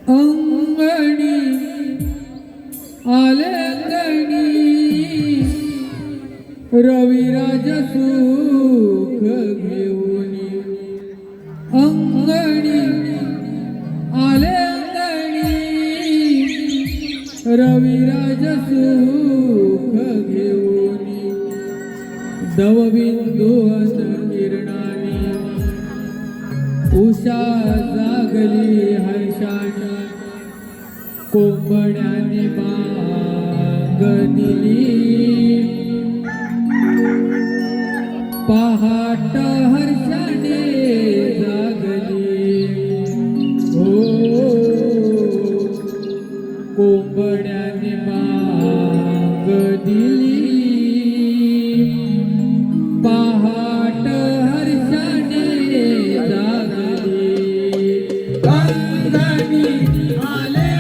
अंगणी आले रविराज सुख घेऊन अंगणी आले रविराज सुख घेऊन दवबिंदू किरणाने उषा जागली हर्षाने कोंबड्याने बांग दिली पहाट हर्षाने जागली हो कोंबड्याने बांग दिली पहाट हर्षाने जागली अंगणी आले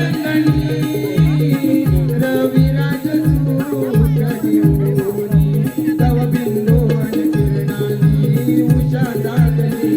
रविराज सुख घेऊन दवबिंदू किरणाने उषा जागली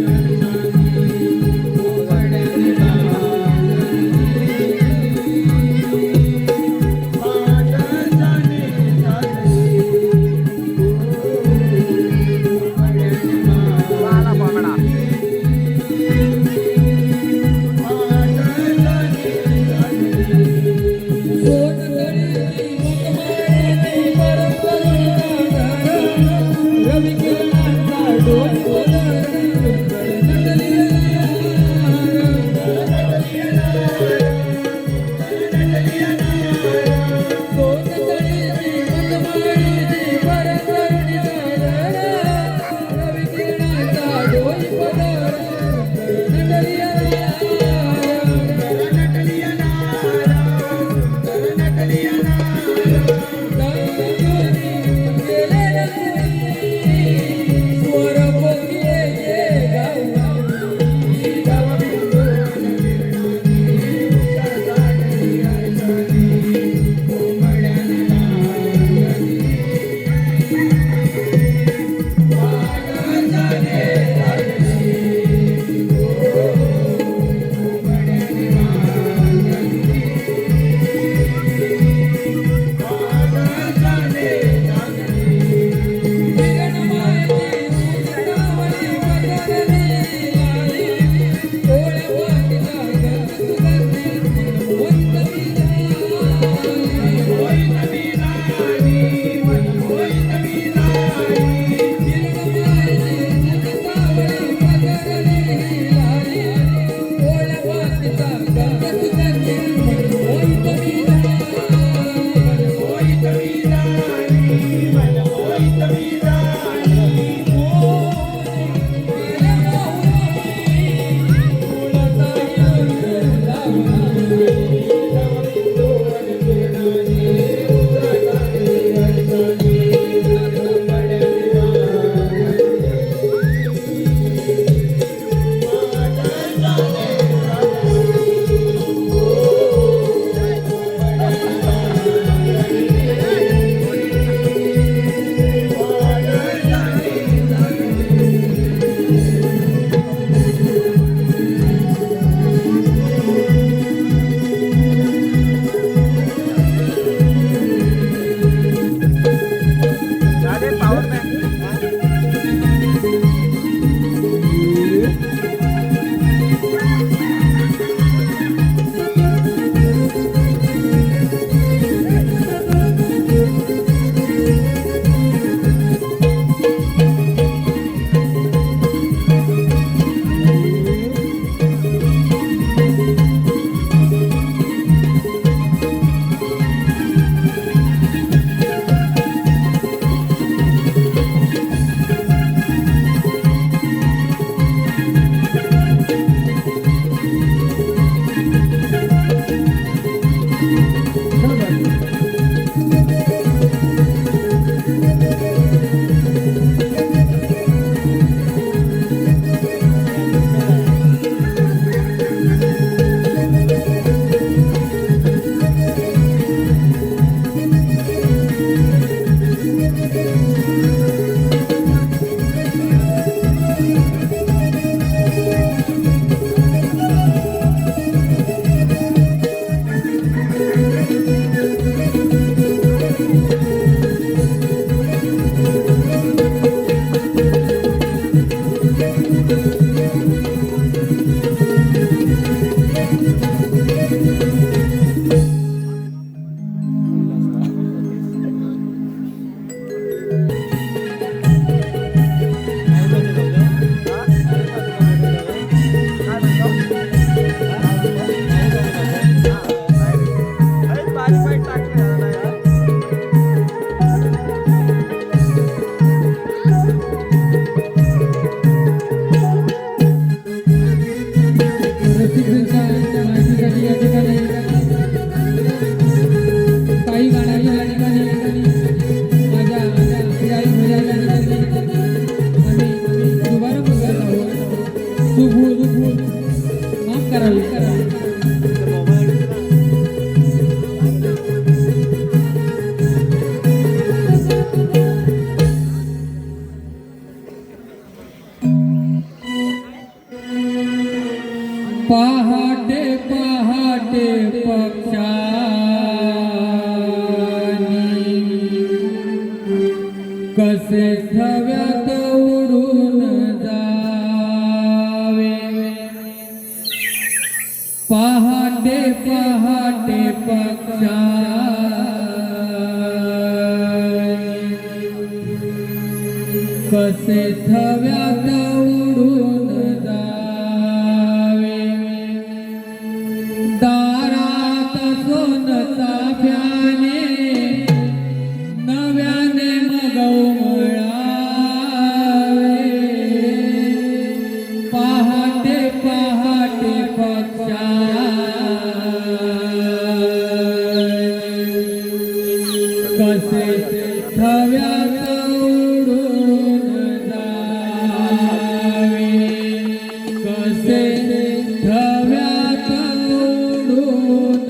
पहाटे पहाटे पक्षांनी कसे थव्यात उडून जावे पहाटे पहाटे पक्षांनी कसे थव्यात उडून जावे दारात सोन चाफ्याने नव्याने मग उमळावे पहाटे पहाटे पक्षांनी कसे थव्यात उडून जावे कसे थव्यात उडून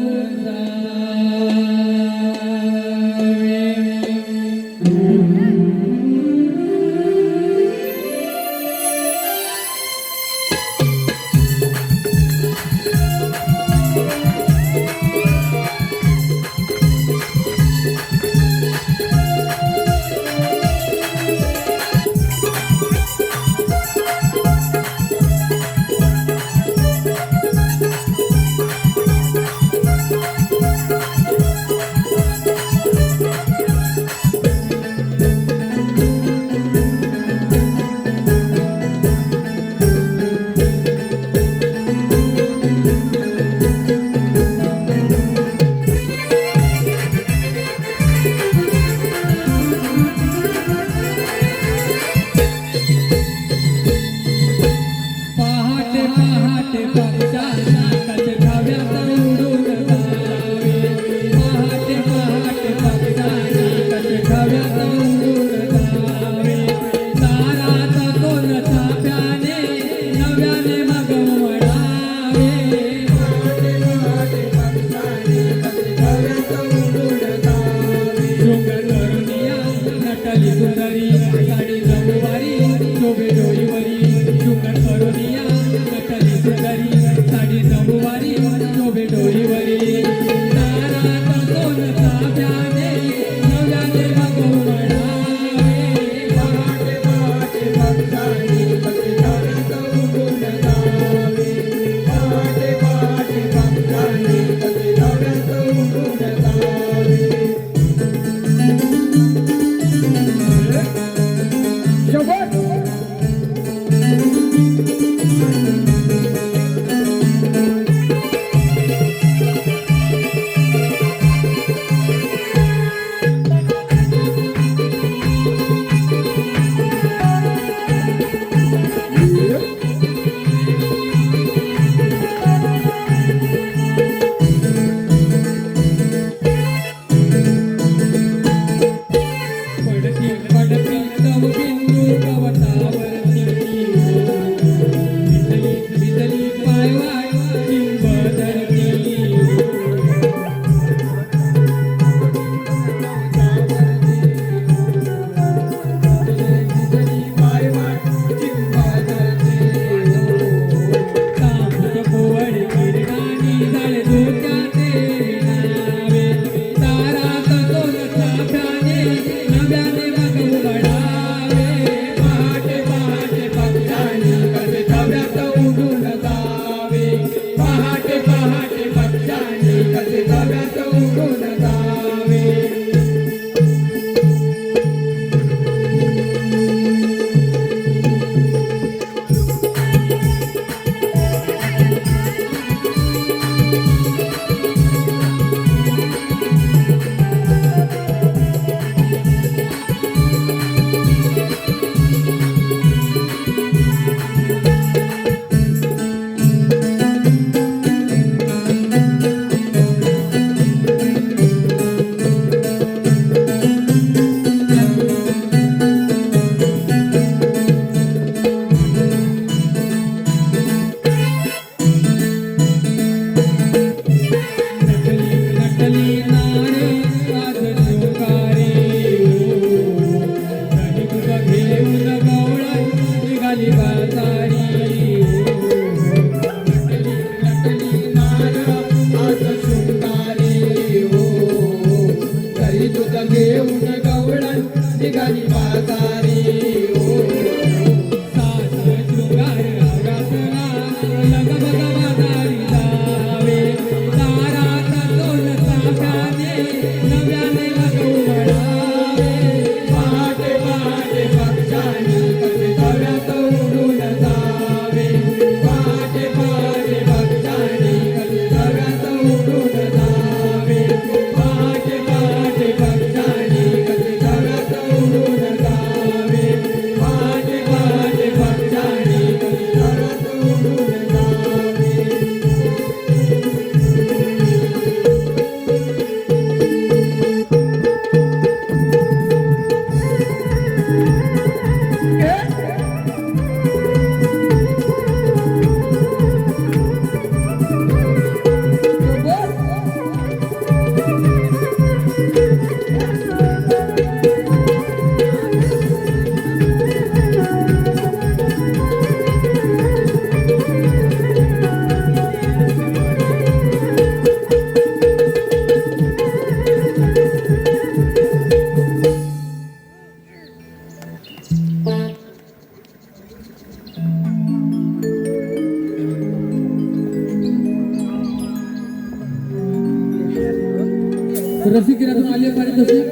रसिकिरातून आले पारितोषिक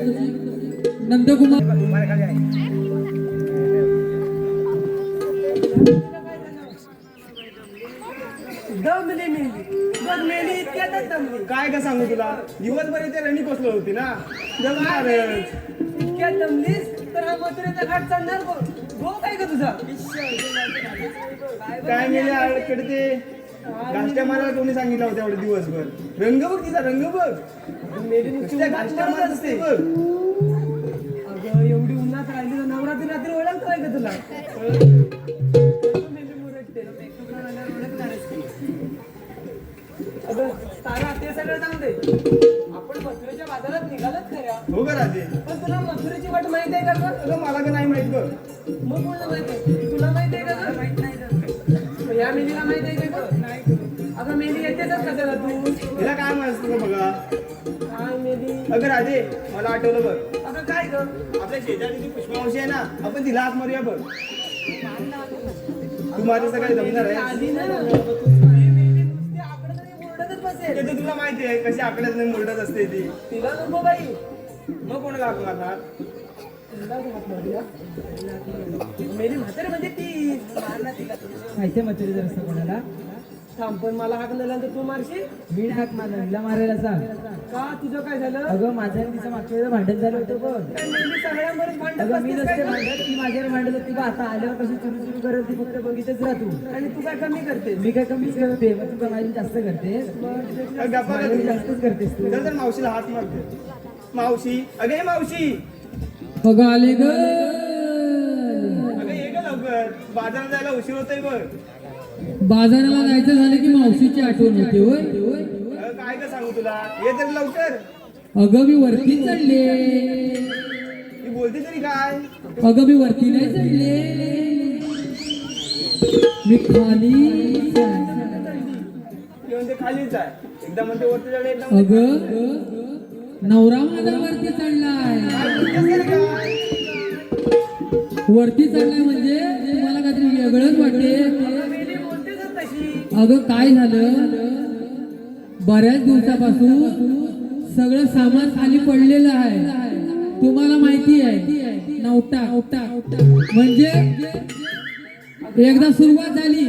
नंदकुमार दमली मेली बघ मेली इतक्यातच दमली. काय का सांगू तुला दिवसभर इथे रणी बसलो होती ना जमणारच. इतक्यात दमलीस तर हा मथुरेचा घाट चढणार कोण? गो काय का तुझा? काय मेले आडकडे ते गाष्ट्या मारायला कोणी सांगितलं होतं एवढं दिवसभर. रंग बघ तिचा रंग बघ. मेली नुसती त्या उन्हात गाष्ट्या मारत मारत असते. असते बघ. अगं एवढी उन्हात राहिली तर नवरात्री रात्री ओळखतो आहे का तुला? मेली मुरडते. मेकअपला आल्यावर ओळखणारच की. अगं तारा ते सगळं जाऊ दे. आपण मथुरेच्या बाजारात निघालोत खऱ्या. हो का राजे. पण तुला मथुरेची वाट माहित आहे का गं? अगं मला का नाही माहित बघ. मग कोणाला माहित आहे? तुला माहित आहे का गं? माहित नाही गं. या मेलीला माहित आहे का गं? नाही गं. अगं मेली येतेच कशाला तू? तिला काय माहित तुला बघा. काय मेली? अगं राजे मला आठवलं बघ. अगं काय गं? आपल्या शेजारी जी पुष्पावंशी आहे ना आपण तिला हात मारूया बघ. तू माझ्या सगळ्या जमणार आहे. आली ना ही मेली नुसती आकडे तरी ओरडतच बसेल. ते तर तुला माहिती आहे कशी आकड्यात नाही मुरडत असते ती. तिला नको बाई. मग कोणाला हात मारणार. तिला हात मारूया. मेली म्हातारी म्हणजे ती मारला तिला. माहिती म्हातारीचा रस्ता कोणाला? थांब पण मला हाक नल्यानंतर तू मारशील? मी हाक मारला हिला मारायला सांग. का तुझं काय झालं? अगं माझ्या आणि तिचं मागच्या वेळेला भांडण झालं होतं बघ. काय मेली सगळ्यांबरोबर भांडत अगं मी बसतेस नसते काय गं? भांडत, ती माझ्यावर भांडत होती बा. आता आल्यावर कशी चुरू चुरू करत ती फक्त बघितच राह तू. आणि तू काय कमी करते? मी काय कमीच करते मग तू काय माझी जास्त करतेस? गप्पा का माझी तू? जास्तच करतेस तू. चल तर मावशीला हात मारते. मावशी अगं ये मावशी. बघ आले ग अगं ये ग लवकर बाजारात जायला उशीर होतोय बघ. बाजाराला जायचं झालं की मावशीची आठवण होते होय. अगं काय का सांगू तुला ये तरी लवकर. अगं मी वरती चढले. मी बोलते तरी काय. अगं मी वरती नाही चढले. मी खाली ती म्हणते खालीच आहे. एकदा म्हणते वरती जाणे एकदा म्हणते अगं नवरा माझा वरती चढलाय. काय बोलतेस तरी काय. वरती चढलाय म्हणजे तुम्हाला काहीतरी वेगळंच वाटते. मेली बोलतेच तशी. अगं काय झालं बऱ्याच दिवसापासून सगळं सामान खाली पडलेलं आहे. तुम्हाला माहिती आहे नवटा म्हणजे एकदा सुरुवात झाली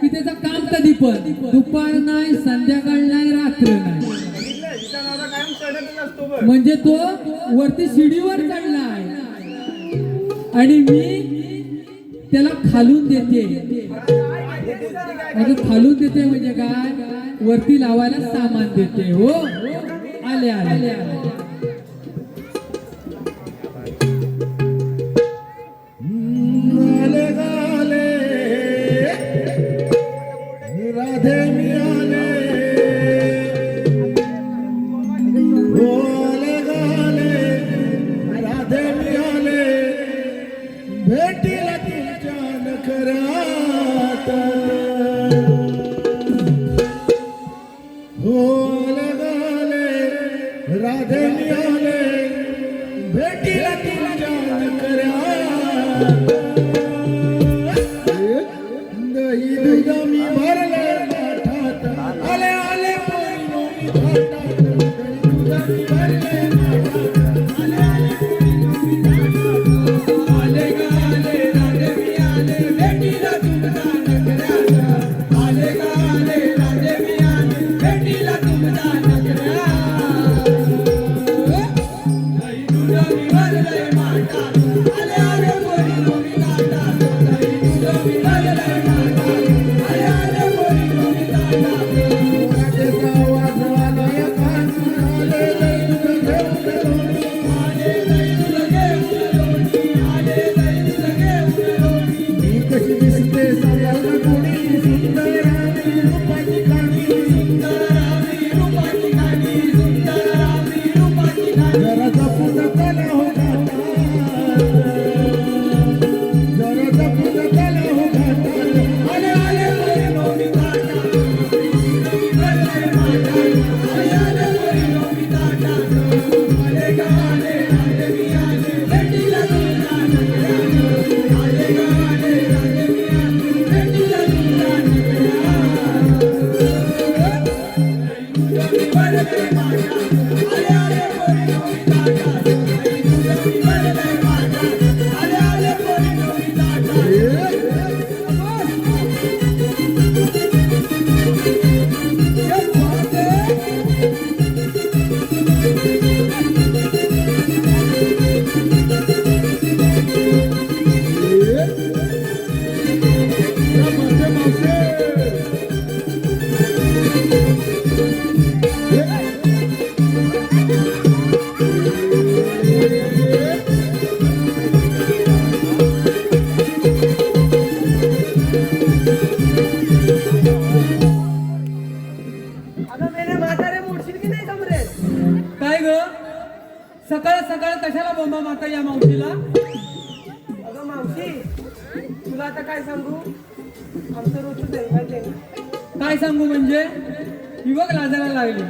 की त्याचं काम कधी पण दुपार नाही संध्याकाळ नाही रात्र नाही. बघितलं तिचा नवरा कायम चढतच असतो बघ. म्हणजे तो वरती शिडीवर चढलाय आणि मी त्याला खालून देते. अगं खालून देते म्हणजे काय वरती लावायला सामान देते. हो आले आले आले. राधे मियाले ओले गाले राधे मियाले भेटीला तुझ्या नखरात ओले गाले राधे मियाले भेटीला तुझ्या नखरात दही दूध मी भरले माठात आले आले पोरीनो मी थाटात दही दूध मी भरले माठात आले आले पोरीनो मी थाटात आले ग आले राधे मी आले भेटीला तुमचा नखऱ्यात आले ग आले राधे मी आले भेटीला तुमचा नखऱ्यात दही दूध मी भरले माठात आले आले पोरीनो मी तुला आता काय सांगू आमचं रोजच आहे माहिती आहे ना? काय सांगू म्हणजे ही बघ लाजायला लागली.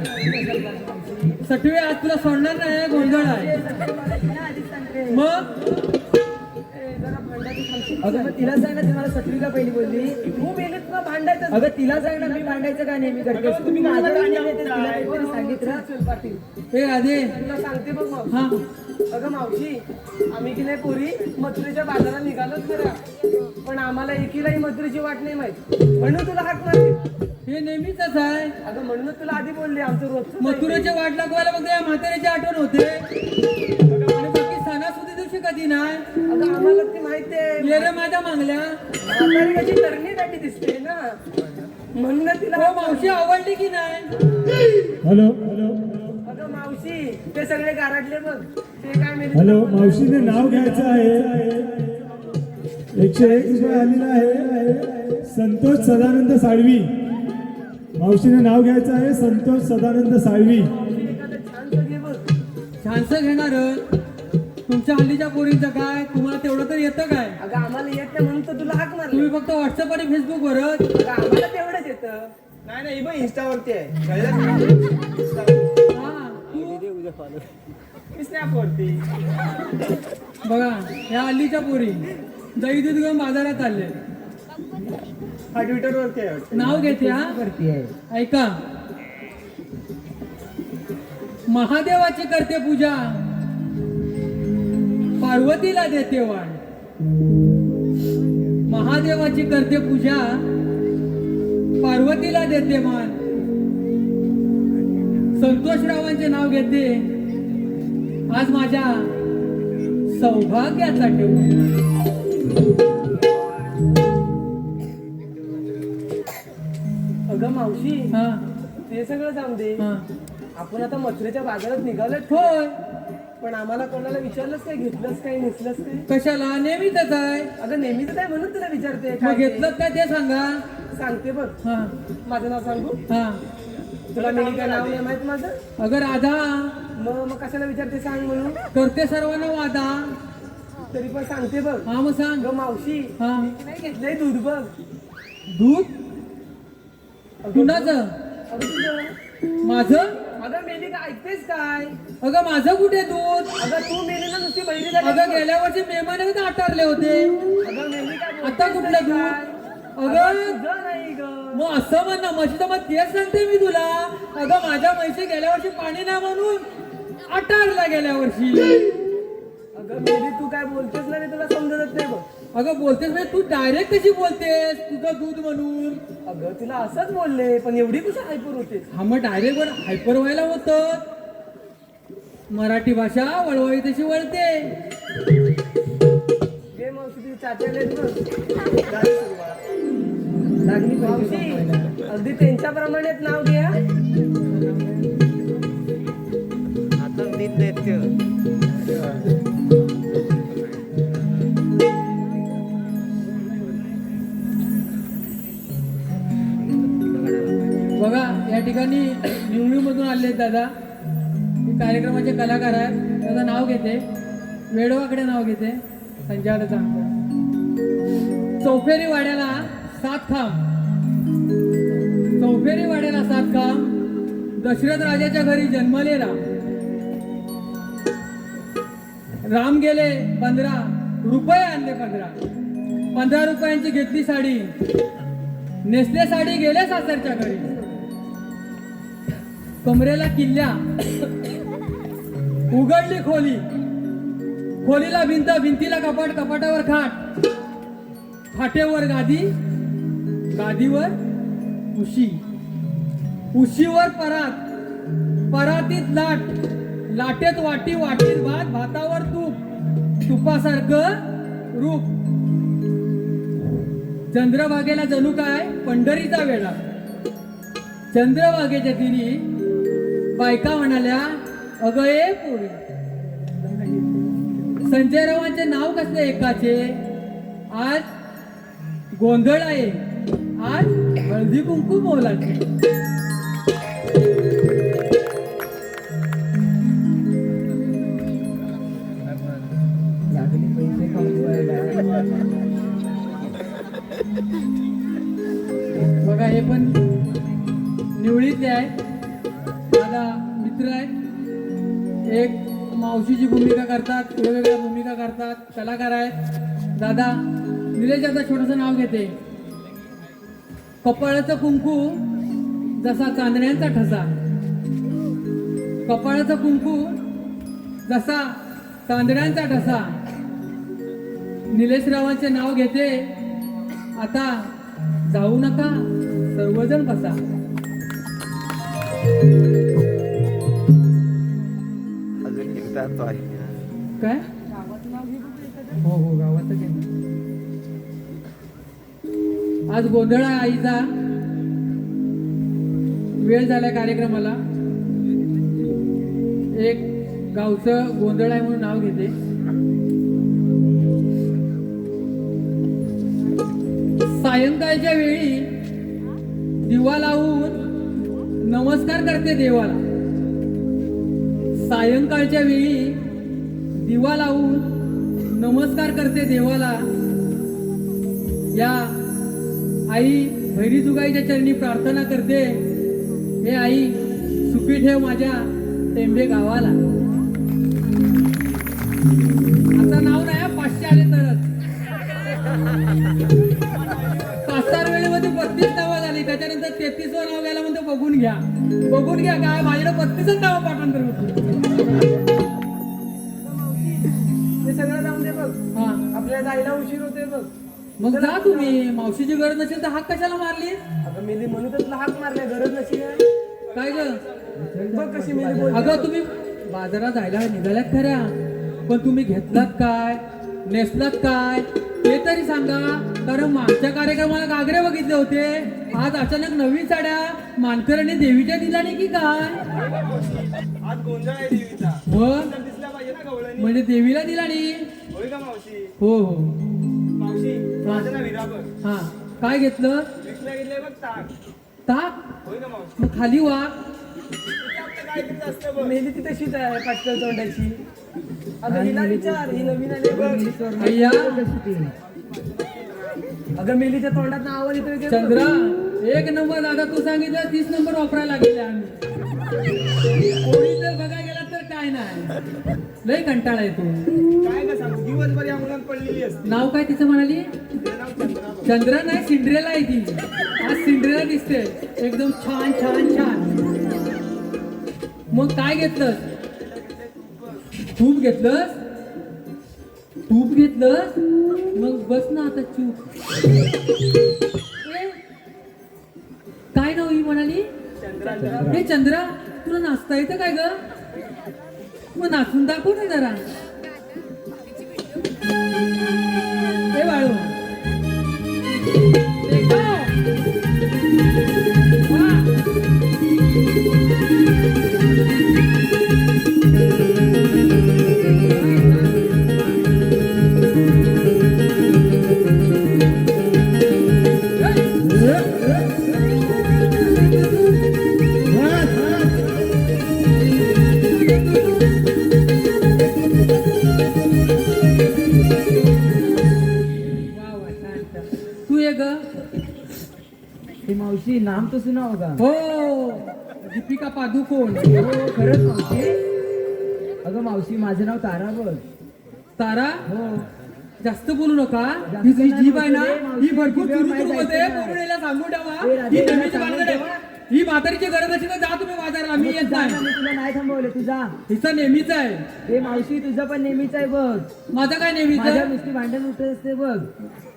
सटवे आज तुला सोडणार नाही, गोंधळ आहे. मग जरा भांडायचं सांगशील? अगं मग तिला सांग ना, ती मला सटवी का पहिली बोलली. तू मेले तुला भांडायचं अगं तिला सांग ना, मी भांडायचं का नेहमी करते. तुम्ही माझ्या भांडण येते, तिला काहीतरी सांगितलं. चल पाटील हे राधे, तुला सांगते बघ मग हा अगं मावशी आम्ही की नाही पोरी मथुरेच्या बाजारात निघालोच खरं पण आम्हाला एकीलाही मथुरेची वाट नाही माहित म्हणून तुला हाक मारली. हे नेहमीच आहे. अगं म्हणूनच तुला आधी बोलले आमचं रोजचं मथुरेचे वाट लागवायला फक्त या म्हाताऱ्याची आठवण होते आणि बाकी सणासुदी दिवशी कधी नाही. अगं आम्हाला ती माहिती आहे ये रे माझ्या मागल्या. म्हातारी कशी तरणी दिसते ना म्हणून तिला हो मावशी आवडली की नाही? हॅलो अगं मावशी ते सगळे गारडले बघ ते काय मेले हॅलो, मावशीने नाव घ्यायचं आहे. 101 रुपये आलेला आहे. संतोष सदानंद साळवी. मावशीने नाव घ्यायचं आहे, संतोष सदानंद साळवी. एखादं छानसं घे बघ. छानसं घेणार. तुमच्या हल्लीच्या पोरींचं काय, तुम्हाला तेवढं तर येतं काय? अगं आम्हाला येत नाही म्हणून तर तुला हाक मारली. तुम्ही फक्त व्हॉट्सअप आणि फेसबुक वरच. अगं आम्हाला तेवढंच येतं. नाही नाही बघ इंस्टावरती आहे कळलं? हा, मी स्नॅपवरती बघा ह्या हल्लीच्या पोरी दही दूध घेऊन बाजारात चालले. हा ट्विटरवरती आहे वाटतं. नाव घेते हा. करते ऐका, महादेवाची करते पूजा, पार्वतीला देते वाण. महादेवाची करते पूजा, पार्वतीला देते मान. संतोषरावांचे नाव घेते, आज माझ्या सौभाग्याचा ठेवून. अगं मावशी हा ते सगळं जाऊन दे हा आपण आता मथुरेच्या बाजारात निघालोय होय. पण आम्हाला कोणाला विचारलंच काय घेतलंच काय नेसलंच काय कशाला? नेहमीच आहे. अगं नेहमीच काय म्हणून तुला विचारते मग काय घेतलं काय ते सांगा. ते? सांगते बघ हा माझं नाव सांगू हा. तुला मी काय नाव नाही माहित माझं अगं राधा, मग कशाला विचारते सांग म्हणून करते सर्वांना वादा. तरी पण सांगते बघ हा मग सांग. अगं मावशी हा नाही घेतलंय दूध बघ दूध कुणाचं? अगं तुझं माझं? अगं मेली का ऐकतेस काय अगं माझं कुठे दूध? अगं तू मेली ना नुसती बहिरी झाली अगं गेल्या वर्षी मेहमान आटारले होते. अगं मेली काय बोलतेस आता कुठलं नाही दूध? काय? अगं तुझं नाही ग मग असं म्हण ना, म्हशीचं मग तेच सांगते मी तुला. अगं माझ्या म्हशी गेल्या वर्षी पाणी नाही म्हणून आटारला गेल्या वर्षी. अगं मेली तू काय बोलतेस ना रे तुला समजत नाही बघ अगं बोलतेस म्हणजे तू डायरेक्ट कशी बोलतेस तुझं दूध म्हणून? अगं तुला असंच बोलले पण एवढी कुठे हायपर होते हा मग डायरेक्ट वर हायपर व्हायला होतं. मराठी भाषा वळवळी तशी वळते. गे मावशी तुझी चाची आले बघ झाली सुरुवात. लागली मावशी अगदी त्यांच्याप्रमाणेच नाव घ्या बघा या ठिकाणी निवडीमधून आले आहेत दादा. हे कार्यक्रमाचे कलाकार आहेत. त्याचं नाव घेते, वेडवाकडे नाव घेते, संजय दादा. चौफेरी वाड्याला 7 खांब, चौफेरी वाड्याला 7 खांब. दशरथ राजाच्या घरी जन्मले राम. राम गेले 15 रुपये आणले 15 रुपयांची घेतली साडी. नेसले साडी गेले सासरच्या घरी. कमरेला किल्ल्या, उघडली खोली, खोलीला भिंत, भिंतीला कपाट, कपाटावर खाट, खाटेवर गादी, गादीवर उशी, उशीवर परात, परातीत लाट, लाटेत वाटी, वाटीत भात, भातावर तूप, तुपासारखं रूप. चंद्रभागेला जणू काय पंढरीचा वेळा. चंद्रभागेच्या तिरी बायका म्हणाल्या, अगं ए पोरी. संजयरावांचे नाव कसले एकाचे? आज गोंधळ आहे, आज हळदी कुंकू मोलाचे. लागली पैसे कमवायला. बघा हे पण निवळीतले आहे, माझा मित्र आहे. एक मावशीची भूमिका करतात, वेगवेगळ्या भूमिका करतात, कलाकार आहेत. दादा निलेश दादा छोटंसं नाव घेते. कपाळाचं कुंकू जसा चांदण्यांचा ठसा, कपाळाचं कुंकू जसा चांदण्यांचा ठसा. निलेश रावांचे नाव घेते. आता जाऊ नका, सर्वजण बसा. अजून एकदा तो आहे. काय हो हो गावाचं घे. आज गोंधळ आहे आईचा, वेळ झालाय कार्यक्रमाला. एक गावचं गोंधळ आहे म्हणून नाव घेते. सायंकाळच्या वेळी दिवा लावून नमस्कार करते देवाला. सायंकाळच्या वेळी दिवा लावून नमस्कार करते देवाला. या आई भैरीजुगाईच्या चरणी प्रार्थना करते, हे आई सुखी ठेव माझ्या टेंबे गावाला. आता नाव नाही, 500 आले तरच. 5-4 वेळेमध्ये 32 नावं झाली. त्याच्यानंतर 33वं नाव घ्यायला म्हणतो बघून घ्या, बघून घ्या. काय माझ्याकडे 32च नाव पाठांतर होतं. ते सगळं जाऊन दे बघ, हा आपल्या जायला उशीर होते बघ. मग जा तुम्ही. मावशीची गरज नसेल तर हाक कशाला मारली? अगं मेली म्हणूनच हाक मारल्या, गरज नशी आहे. काय ग बघ कशी मेली बोल. अगं तुम्ही बाजारात जायला निघाल्यात खऱ्या, पण तुम्ही घेतलात काय, नेसलात काय ते तरी सांगा. कारण मागच्या कार्यक्रमाला घागरे बघितले होते, आज अचानक नवीन साड्या मानकरांनी देवीच्या दिला नाही की काय? आज गोंधळ आहे देवीचा. हो दिसला पाहिजे ना गवळणी. म्हणजे देवीला दिला नाही. होय का मावशी? हो हो मावशी माझं ना विराबर. हा काय घेतलं? विकला गेले बघ ताक. ताक. होय का मावशी? मग खाली वाघ. तिथे आपलं काहीतरी असतं बघ. मेली ती तशीच आहे, पाटकर तोंडाची. अगं हिला विचार, ही नवीन आली बघ. अय्या अगं मेलीच्या तोंडात ना आवाज येतोय की बघ. चंद्रा 1 नंबर. दादा तू सांगितलं 30 नंबर वापरायला गेले आम्ही. कोणी जर बघायला गेला तर काय नाही, लय कंटाळा येतो. काय का सांगू, दिवसभर या मुलात पडलेली असते. नाव काय तिचं म्हणाली? तिचं नाव चंद्रा बघ. चंद्रा नाही, सिंड्रेला आहे ती. आज सिंड्रेला दिसते एकदम छान छान छान. मग काय घेतलंस? तूप घेतलंस? तूप घेतलंस? मग बस ना आता चूप. ए, काय नाव ही म्हणाली? हे चंद्रा तुला नाचता येतं काय ग? मग नाचून दाखव ना जरा. हे बाळू देखो. तू ये ग. हे मावशी नाम तो सुना होगा. हो दीपिका पादुकोण. हो खरंच मावशी. अगं मावशी माझं नाव तारा बघ. तारा हो जास्त बोलू नका. जास्त ही जी नाही जीभ आहे ना बोलते, मावशी. ही भरपूर जीभेवर चुरू नाही चुरू होते. जायचं. पोरडीला सांगून ठेवा. ए, रात्री ही मला नेहमीची सांगून भानगड आहे. ठेवा. ही म्हातारीची गरज असेल तर जा तुम्ही बाजाराला, मी येत जा ना, नाही. मी तुला नाही थांबवलं तुझा. हिचं नेहमीच आहे. हे मावशी तुझं पण नेहमीच आहे बघ. माझं काय नेहमीच माझ्या आहे? नुसती भांडण उठत असते बघ.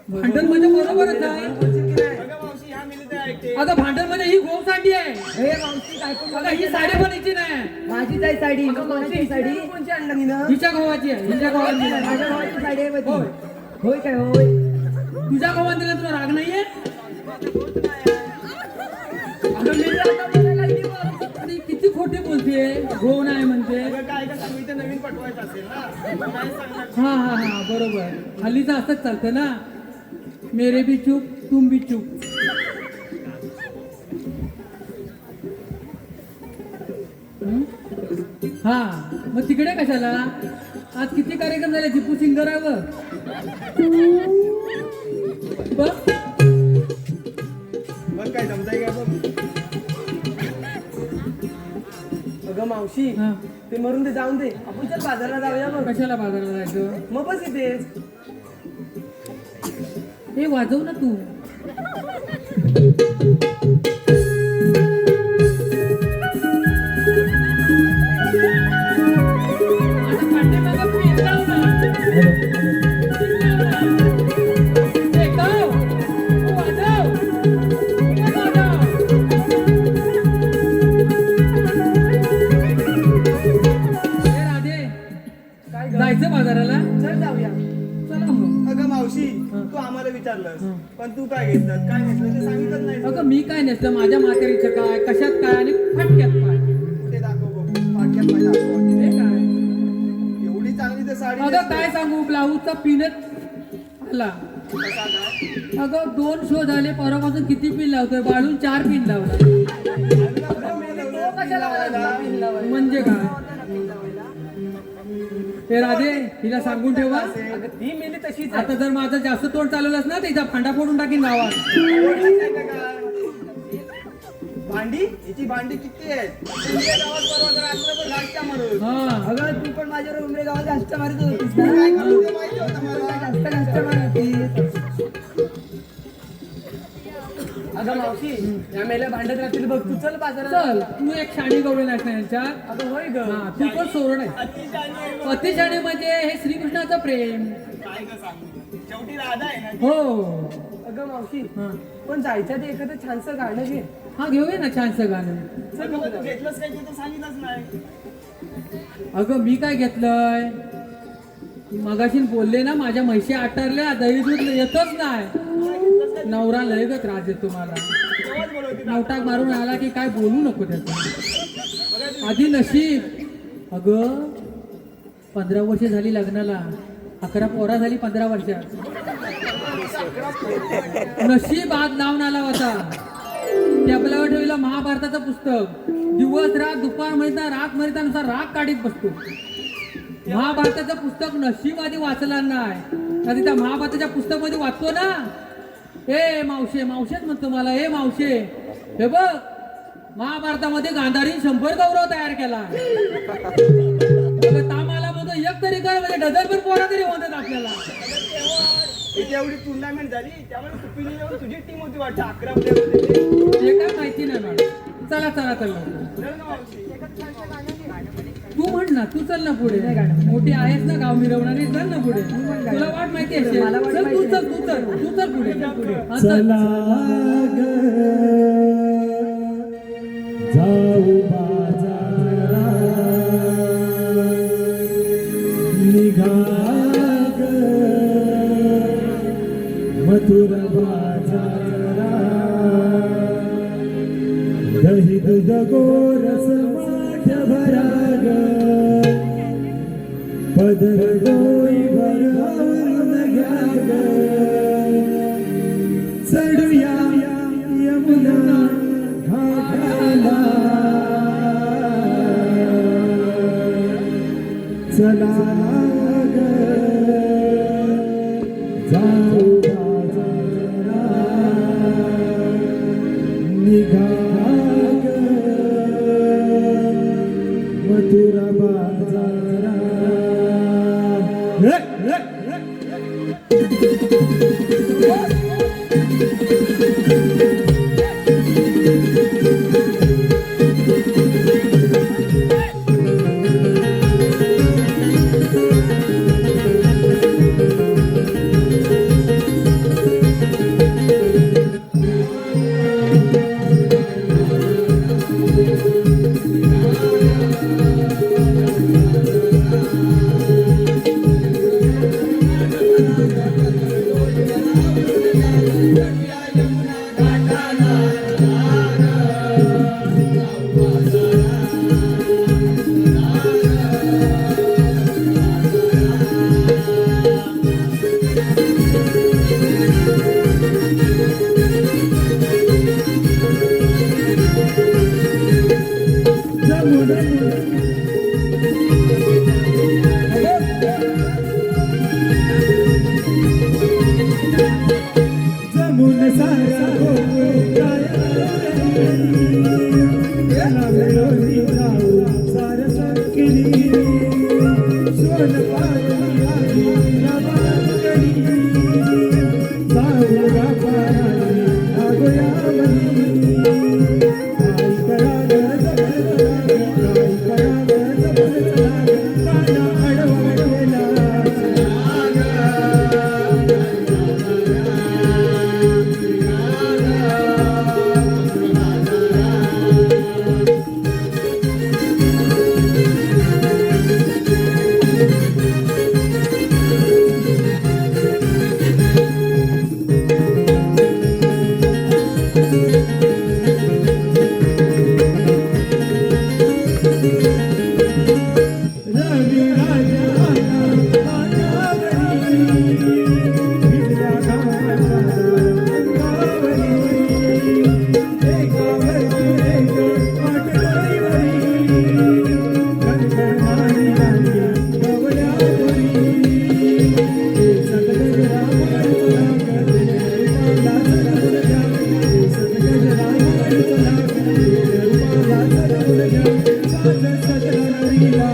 भांडण म्हणजे बरोबरच आहे. बघा मावशी ह्या मिली तर ऐकते. आता भांडण म्हणजे ही गोवसाठी आहे. हे मावशी काय पण बघा ही साडी पण हिची नाही, माझीच आहे साडी. मग कोणाची साडी? कोणची आणलं हिनं? हिच्या गव्हाची आहे. हिच्या गव्हाची आहे. माझ्या भावाची साडी आहे बघ होय. ती. होय काय होय. तुझ्या गव्हात दिला तुला राग नाहीये? अगं मेली आता बोलायला लागली बघ. अरे किती खोटे बोलते. हो नाही म्हणते. बघा काय का सांगू, इथे नवीन पटवायचं असेल ना मग काय सांगणार. हा हा हा बरोबर. हल्लीचं असंच चालतं ना, मेरे भी चूप तुम भी चूप. हं? हा मग तिकडे कशाला? आज किती कार्यक्रम झाले. जिपू सिंगर आहे बघ. बघ मावशी हा. ते मरून ते जाऊन दे आपण चल बाजारला जाऊया मग कशाला बाजाराला जायचं? मग बस इथेच हे वाजव ना तू. आता पाठीमागं पेन लाव ना. हे गाव. वाजव. वाजव. हे राधे, काय ग? जायचं बाजाराला? चल जाऊया चला मग. अगं मावशी तू आम्हाला विचारलंस पण तू काय घेतलं काय घेतलं ते सांगितलं नाही अगं मी काय नसतं, माझ्या म्हातारीचं काय, कशात काय आणि फटक्यात काय. ते दाखव बघू फाटक्यात माझ्या दाखव हे काय? एवढी चांगली तर साडी अगं नेसते. काय सांगू, ब्लाऊजचा पिनच आला. कसा काय? अगं 2 शो झाले, परवापासून किती पिन लावतोय? बाळून 4 पिन लावला. तो कशाला मला पिन लावायला? म्हणजे काय? हे राधे, हिला सांगून ठेवा. अगं ती मेली तशीच आहे. आता जर माझं जास्त तोंड चालवलंच ना, तिचा फांडा फोडून टाकीन गावात. भांडी याची भांडी किती आहेत तुमच्या गावात परवा तर रात्रभर लाटच्या मारून हा. अगं तू पण माझ्यावर उमरे गावात घाष्ट मारत होतीस ना. काय करू ते माहिती होतं मला जास्त घाष्ट मारत होतीस. अगं मावशी या मेल्या भांडत राहतील बघ तू चल बाजारात चल, तू एक शाणी गवळी नाच ना यांच्यात. अगं होय ग हा, तू पण सोड आहे. अतिशाणी म्हणजे हे श्रीकृष्णाचं प्रेम. काय का सांगू शेवटी राधा आहे ना हो. अगं मावशी हा. पण जायचं ते एखादं छानसं गाणं घे हा, घेऊया ना छानसं गाणं. सगळं तू घेतलंच काय ते तर सांगितलंच नाही अगं मी काय घेतलंय? मगाशी बोलले ना, माझ्या म्हशी आटारल्या, दही दूध येतच नाही. नवरा लय ग त्रास देतो मला. तेव्हाच बोलवते नवटाक मारून आला की काय बोलू नको त्याचं. आधी नशीब. अगं 15 वर्ष झाली लग्नाला, 11 पोरा झाली 15 वर्षात. नशीब आज लावून आला होता. टेबलावर ठेवलं महाभारताचं पुस्तक. दिवस रात दुपार म्हणता रात म्हणता नुसार राग काढीत बसतो. महाभारताचं पुस्तक नशीब आधी वाचला नाही, आधी त्या महाभारताच्या पुस्तक मध्ये वाचतो ना. ए मावशे, मावशेच म्हणतो मला. ए मावशे, हे बघ महाभारतामध्ये गांधारीने 100 गौरव तयार केला. तामाला म्हणतो एक तरी कर, म्हणजे डझनभर पोरा तरी म्हणतात आपल्याला. इथे एवढी टुर्नामेंट झाली त्यामुळे कुपिली येऊन तुझी टीम होती वाटतं 11 प्लेअर होते हे काय माहिती नाही मॅडम. चला चला चला, चल ना मावशी तू म्हण ना, तू चल ना पुढे. मोठी आहेस ना गाव मिरवणारी, चल ना पुढे. तुला वाट माहिती आहे. मला वाट चल तू, माहिती चल तू, चल तू, चल पुढे. हा, चल. चला ग जाऊ बाजारा निघा ग मथुर बाजारा दही दूध गोरस माठ भरा ग पदर डोई भर आवरून घ्या ग चढूया यमुना घाटाला चला ग जाऊ बाजारा निघा ग मथुरा बाजारा चढवून घ्या सजगजराई चला रूपाला चढवून घ्या साज सजला नवीला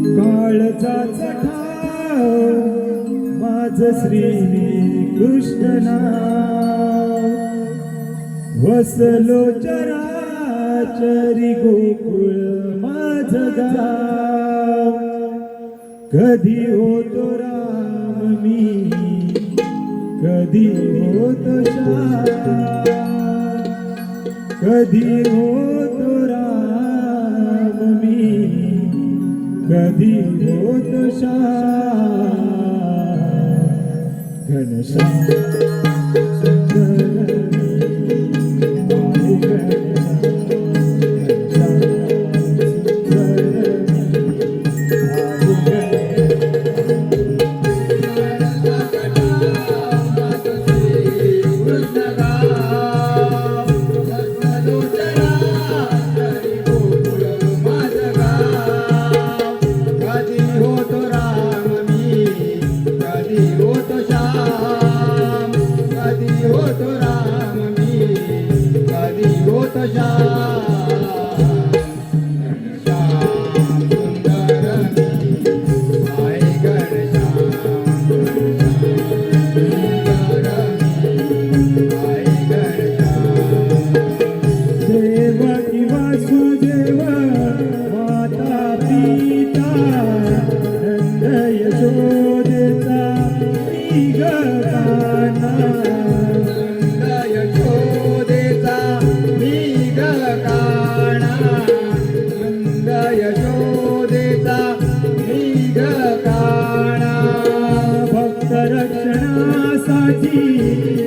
काळजाचा ठाव माझ श्री कृष्ण नाव वसलो चराचरी गोकुळ माझ गाव कधी होतो राम मी कधी होतो श्याम कधी होतो राम मी कधी होतो श्याम घनश्याम सुंदर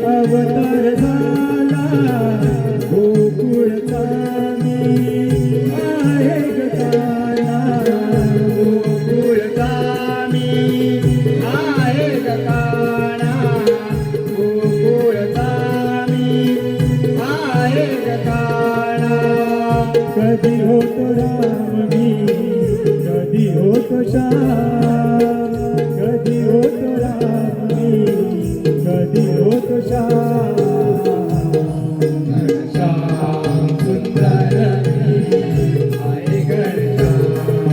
अवतार झाला गोकुळचा मी आहे गकाला गोकुळचा मी आहे गकाला गोकुळचा मी आहे गकाला कधी होतो राम मी कधी होतो श्याम कधी होतो राम मी कधी होतो श्याम श्याम सुंदर आहे घनश्याम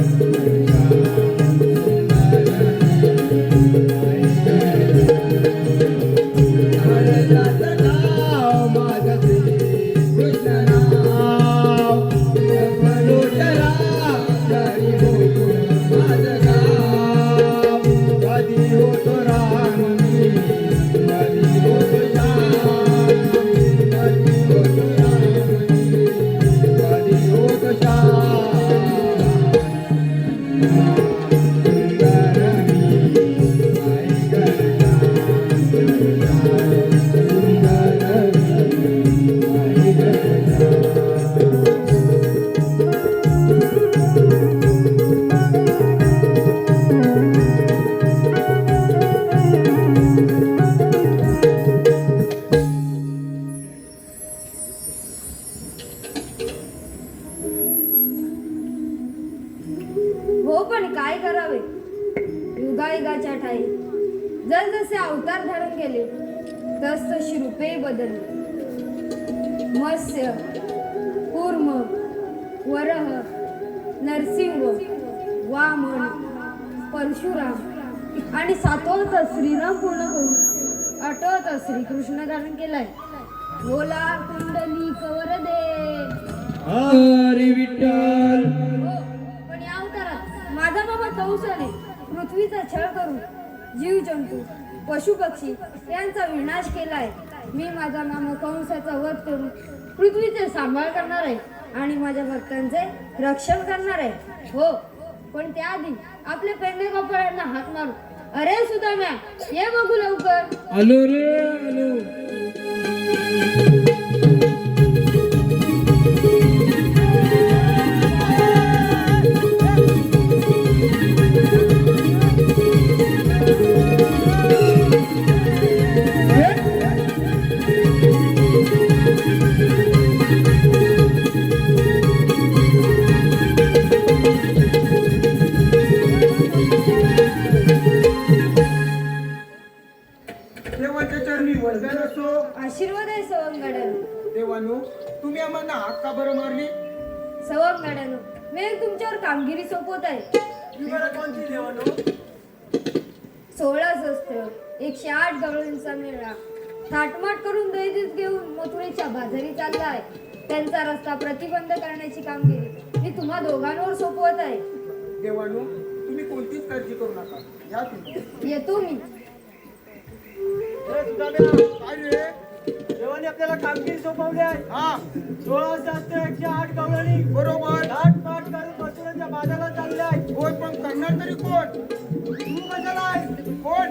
हो पण काय करावे, युगायुगाच्या ठाई जसजसे अवतार धारण केले तसतशी रूपे बदलली. मत्स्य, कूर्म, वरह, नरसिंह, वामन, परशुराम आणि सातवत श्रीराम पूर्ण करून आठवत श्रीकृष्ण धारण केलाय. बोला कुंडली कवरदे. हरी विठ्ठल. हो, पण या अवतारात माझा बाबा कंसाने पृथ्वीचा छळ करून जीव जंतू पशु पक्षी यांचा विनाश केलाय. मी माझा मामा कंसाचा वध करून पृथ्वीचे सांभाळ करणार आहे आणि माझ्या भक्तांचे रक्षण करणार आहे. हो, पण त्याआधी आपल्या पेंडे कपड्यांना हात मारू. अरे सुदाम्या, ये बघू लवकर. आलो रे आलो. देवाच्या चरणी वंदन असो. आशीर्वाद आहे सवंगड्यानो. देवानो, तुम्ही आम्हाला हाक का बरं मारली? सवंगड्यानो, मी तुमच्यावर कामगिरी सोपवत आहे. ती बरं कोणती देवानो? 16 शस्त्र, 108 गवळींचा मेळा थाटमाट करून दैदित घेऊन मथुरेच्या बाजारी चाललाय. त्यांचा रस्ता प्रतिबंध करण्याची कामगिरी मी तुम्हा दोघांवर सोपवत आहे. देवानो, तुम्ही कोणतीच काळजी करू नका. या तुम्ही. येतो मी. काय रे? देवाने आपल्याला कामगिरी सोपवली आहे. हा, 16 शस्त्र, 108 गवळणी बरोबर. थाटमाट करून मथुरेच्या बाजारात चालले आहे. होय, पण करणार तरी कोण? तू कशाला आहे? कोण?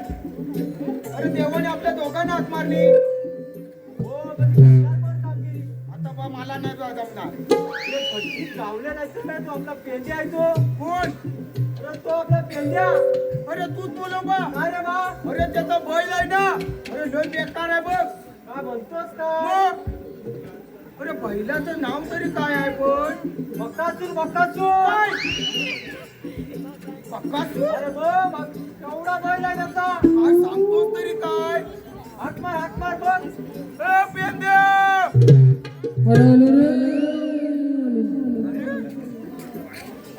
अरे देवाने आपल्या दोघांना हाक मारली. हो, पण करणार कोण कामगिरी? आता बा मला नाही बा जमणार. अरे भटकी चावले नाही तर काय, तो आपला पेंड्या आहे तो. कोण? अरे तो आपला पेंड्या. अरे तू बोलो बा. काय रे बा? अरे त्याचा बैल आहे ना. अरे लय बेकार आहे बघ. काय म्हणतोस का? मग? अरे बैलाचं नाव तरी काय आहे पण? बकासूर, बकासूर. बकासूर? अरे बघ, केवढा बैल आहे त्याचा. काय सांगतोस तरी काय? हाक मार बघ. ए पेंद्या! अरे आलो रे.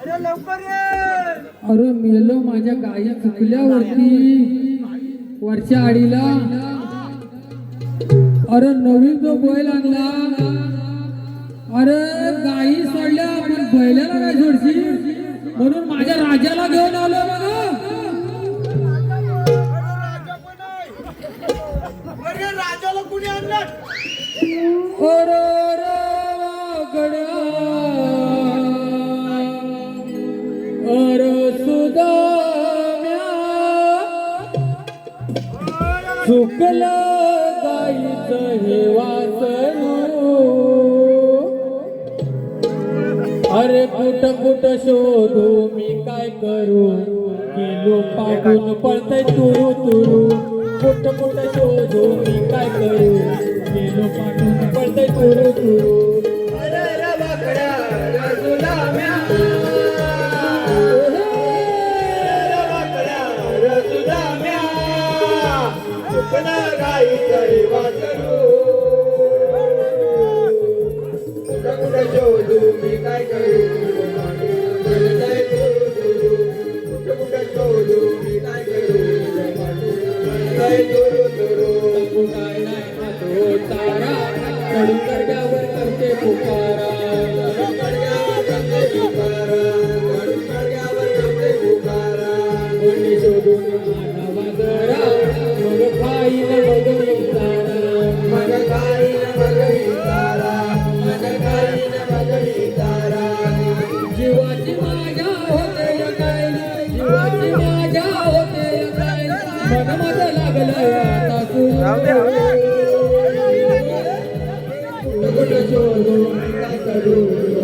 अरे लवकर ये. अरे मेलो, माझ्या गाई चुकल्यावरती वरच्या आडीला. अरे नवीन जो बैल आणला. अरे गाई सोडल्या पण बैलाला काय सोडशी, म्हणून माझ्या राजाला घेऊन आलो बघा. राजा पण आहे. अरे राजाला कुणी आणलं? अरे गड्या, अरे सुदाम्या, चुकलं गाईचं हे वासरू. अरे कुठं शोधू मी काय करू, किलो पाठून पळतय तुरु तुरु. कुठं शोधू मी काय करू, किलो पाठून पळतय तुरु तुरु. करते पुकारा. शोधून माझा मग खाईन मग जीवाची माझ्या होते काय, जीवाची माझ्या होते काय, मन माझं लागलं आता शोधू काय करू,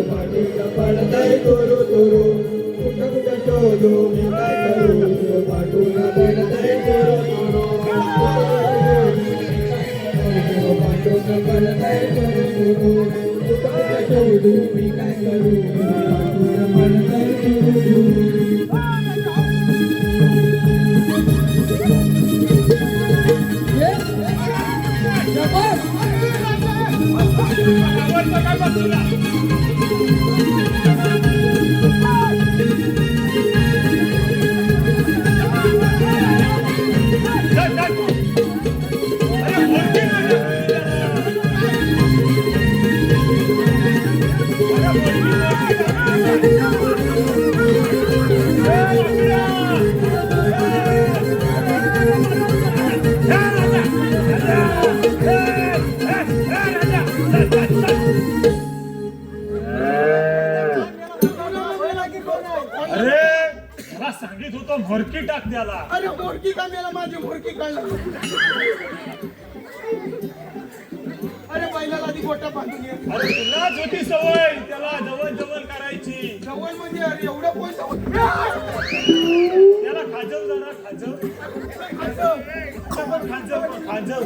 पाठीला पडताय तुरु तुरु. कुठं शोधू मी काय करू, पाठूला पडताय तुरु तुरु. पाठूला पडताय तुरु तुरु. कुठं शोधू मी काय करू, पाठूला पडताय तुरु तुरु. अरे मला सांगित होतो भरकी टाक द्याला. अरे मोरकी का मेला माझी मोरकी कळलं. अरे बैलाला आधी गोटा बांधून ये. अरे तुलाच होती सवय त्याला जवळ जवळ करायची. जवळ म्हणजे अरे एवढं कोण जवळ. त्याला खाजव जरा खाजव खाजव.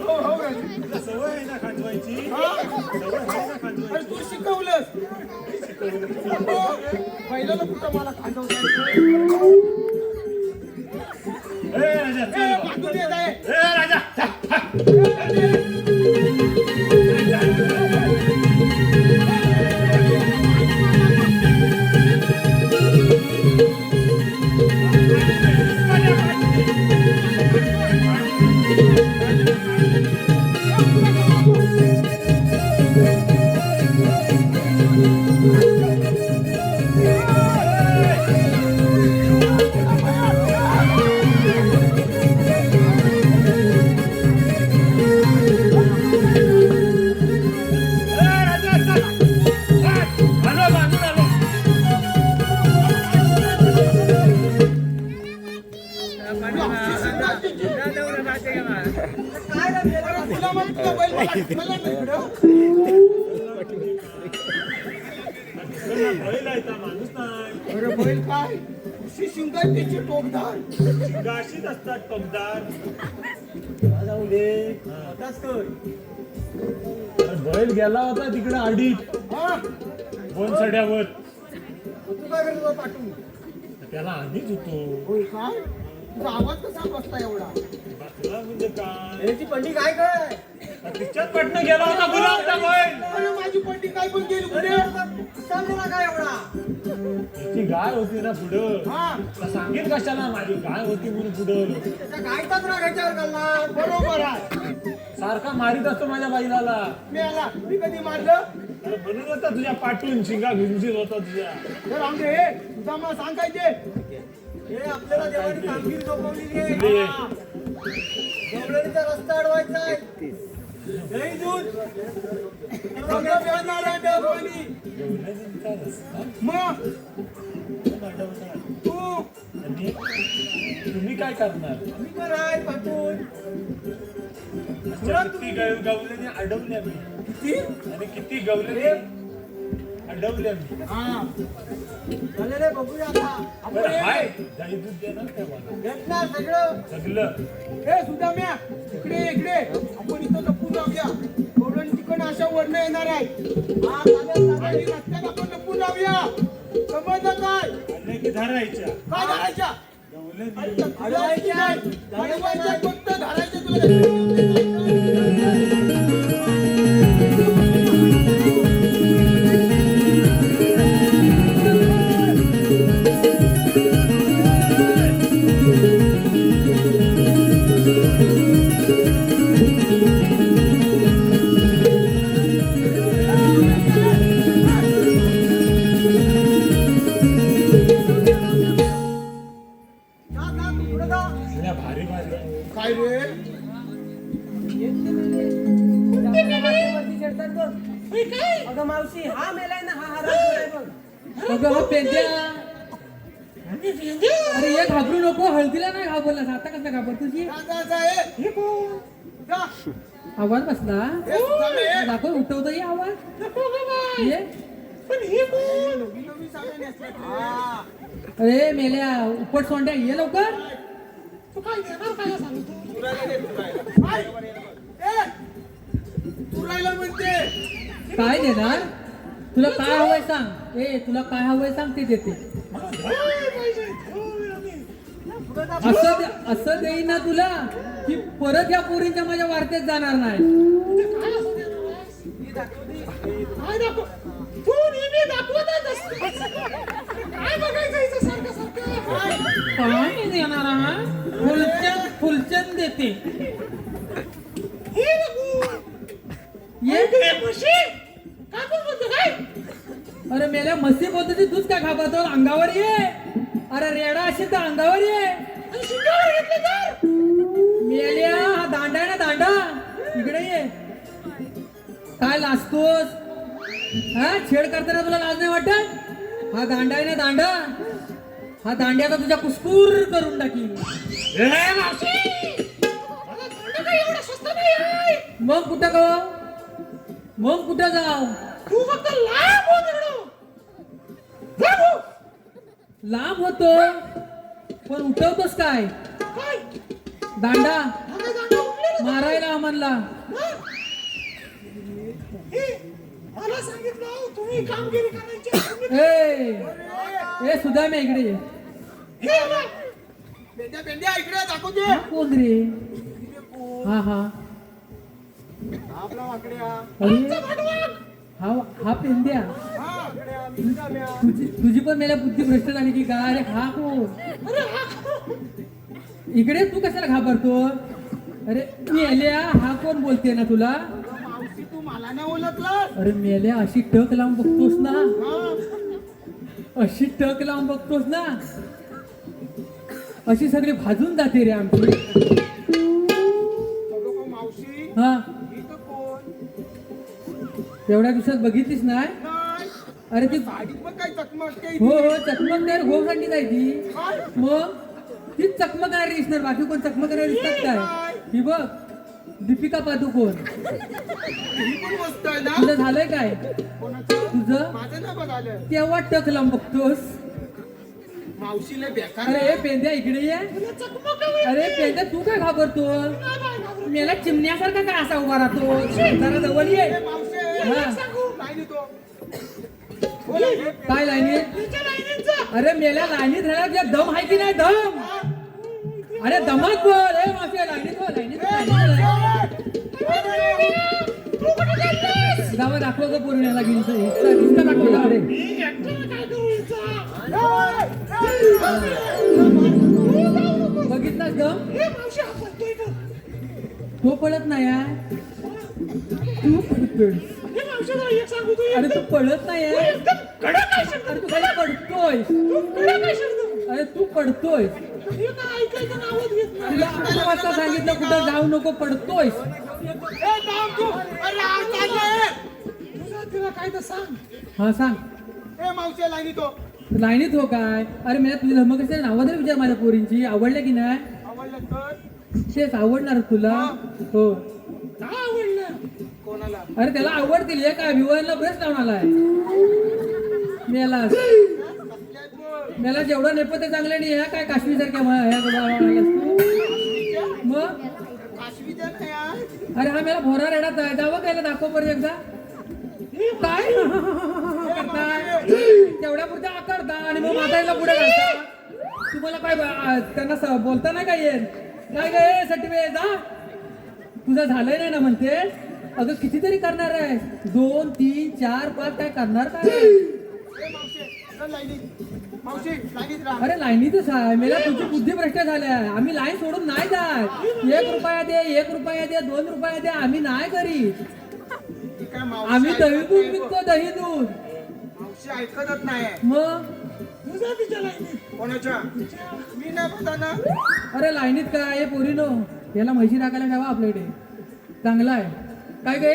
हो हो राजू. तुला सवय आहे ना खाजवायची. सवय आहे ना अरे खाजवायची. तू शिकवलंस. बैलाला कुठं मला खाजवता ए राजा चल बा. बांधून येत आहे. ए राजा चल. तुला मग तुला बैल मला नाही इकडं. बैल आहे का माणूस नाही. अरे बैल काय उशी शिंगात त्याची टोकदार. गाशीत असतात टोकदार. जाऊ दे आताच कर. अरे बैल गेला होता तिकडे आडीत हा बोनसड्यावर. तू काय करतो पाठवून. त्याला आधीच होतो. होय काय तुझा आवाज कसा बसला एवढा. बसला म्हणजे काय याची पंडी काय काय तिच्यात पटणं गेला होता गुलाबचा बैल. अरे माझी पट्टी काय पण गेली कुठे. सांगला काय एवढा. त्याची गाय होती ना पुढं. हा तुला सांगेल कशाला माझी गाय होती म्हणून पुढं. त्याच्या गायचाच राग ह्याच्यावर घालणार. बरोबर आहे. सारखा मारीत असतो माझ्या बैलाला. मी आला मी कधी मारलं. अरे म्हणून होता तुझ्या पाठून शिंगा घुमशीत होता तुझ्या. तर आमचे तुझा मला सांगायचे. हे आपल्याला देवानी कामगिरी सोपवलेली आहे. इकडे. गवळणीचा रस्ता अडवायचा आहे. जय दूध. सगळं मिळणार आहे देवानी. मग तू आणि तुम्ही काय करणार. मी पण आहे पाठवून. किती गवल्याने अडवल्या मी. किती. आणि किती गवल्याने अडवल्या मी. हा झालेले बघूया आता. बरं हाय जाई दूध देणार का मला. भेटणार सगळं. सगळं. हे सुदाम्या इकडे इकडे आपण इथं लपून राहूया. गवळण तिकडनं अशा वरनं येणार आहे. हा, चालेल, आणि चालेल. रस्त्यात आपण लपून राहूया. समजलं काय आले की धरायच्या. काय धरायच्या. गवल्याने धरायची नाही. धरवायच्या फक्त धरायच्या तुला. जा, जा, तू पुढं जा. सगळ्या भारी भारी आहे. काय रे वरती चढतात बघ. अगं मावशी हा मेलाय ना हा राजवाडा आहे बघ. अगं हा पेंद्या. अरे ये घाबरू नको. हळदीला नाही घाबरलास आता कसं घाबर तुझी. जा जा हे कोण. जा आवाज बसला. हे सुदामे. दाखव उठवतो ये आवाज. ये नवीन साड्या नेसल्यात रे. हा. अरे मेल्या उपट सोंड्या ये लवकर. तुरायला म्हणते. काय देणार तुला काय हवंय सांग. तुला काय हवंय सांग ते देते. असं देईन ना तुला की परत या पोरींच्या माझ्या वार्तेत जाणार नाही. काय देणार हा. फुलचंद देते. ये अरे मेल्या मस्ती पद्धती तूच काय घाबरतो. अंगावर ये. अरे रेडा असेल तर अंगावर ये. मेल्या हा दांडा आहे ना दांडा. इकडे ये. काय लाजतोस. हा छेड करताना तुला लाज नाही वाटत. हा दांडा आहे ना दांडा, हा दांड्याचा तुझ्या कुस्कूर करून टाकी. मग कुठं गो, मग कुठं जाव? तू फक्त लांब हो तिकडं. लांब हो. लांब होतो पण उठवतोस काय? काय? दांडा माझा दांडा उठलेला. मारायला म्हणला. हे, मला सांगितलं तुम्ही कामगिरी करायची. ए सुदाम्या इकडे ये. हे बघ. पेंड्या इकडे दाखव दे. हा कोण रे? हा हा आपला वाकड्या. अरे हा पेंद्या. तुझी पण मला बुद्धी भ्रष्ट झाली की काय? अरे हा कोण? इकडे तू कशाला घाबरतो? अरे मेल्या, हा कोण बोलते ना तुला? मावशी तू मला नाही ओळखलं. अरे मेल्या, अशी टक लावून बघतोस ना, अशी टक लावून बघतोस ना, अशी सगळी भाजून जाते रे आमची. मावशी हा इथं कोण? एवढ्या दिवसात बघितलीस नाही? नाही. अरे ती साडीत मग काय चकमक काय? हो हो चकमक नाही हो साठी जायची. काय? मग तीच चकमकणारी दिसणार, बाकी कोण चकमकणारी दिसतात काय? ही बघ दीपिका पादुकोण. ही पण मस्त आहे ना. तुझं झालंय काय? कोणाचं? तुझं माझं ना बघालं. तेव्हा टक लावून बघतोस. मावशीला बेकार. अरे ए पेंद्या इकडे ये. अरे पेंद्या तू काय घाबरतो? मेला चिमण्यासारखा काय असा उभा राहतो? जरा जवळ ये. मावशी हा. काय देतो? काय लाईनी? अरे मेल्या लाईनीत राहिला दम आहे की नाही? दम. अरे दमात बोल. ए मावशी लाईनीत हो, लाईनीत गावा दाखव ग पूर्णाला गिंचा दाखव इकडे. बघितलास दम? तो पळत नाही आहे. तू पळतोय. अरे तू पळत नाही आहे. अरे तू खाली पडतोय. अरे तू पडतोय. तुला 8 वाजता सांगितलं कुठं जाऊ नको, पडतोय. तिला काय तर सांग. हा सांग. ए मावशी लाईनी तो लाईनीत हो काय? अरे मला तुझी धमक कसं नावं तरी विचार माझ्या पोरींची. आवडल्या की नाही? आवडलं तर तेच आवडणार तुला. हो काय आवडलं? कोणाला? अरे त्याला आवडतील. एक काय विवाहाला ब्रेस लावून आलाय. मला जेवढं नेपथ्य चांगलं नाही. ह्या काय काश्मीर सारख्या तू मग? काशवीच्या नाही यार. अरे हा मला भोरा रेडात आहे. जावं कायला दाखव परत एकदा. काय करताय? तेवढ्या पुरत्या आकारता आणि मग माताईला पुढे घालता. तुम्हाला काय त्यांना बोलता नाही काय येत? काय गे सटवे जा. तुझं झालंय नाही ना म्हणते. अगं कितीतरी करणार आहे. 2, 3, 4, 5 काय करणार काय? मावशी लाईनीत राहा. अरे लाईनीतच आहे. मला तुझी बुद्धी भ्रष्ट झाल्या. आम्ही लाईन सोडून नाही जात. 1 रुपया दे, 1 रुपया दे, 2 रुपया दे, आम्ही नाही करीत. ठीक आहे मावशी. आम्ही दही दूध ऐकत विकतो, दही दूध. मावशी ऐकतच नाही. मग तुझा तिच्या लाईनीत. कोणाच्या? मी नाही पता ना. अरे लाईनीत काय हे पोरीनो, याला म्हशी टाकायला ठेवा आपल्याकडे. चांगला आहे. काय गे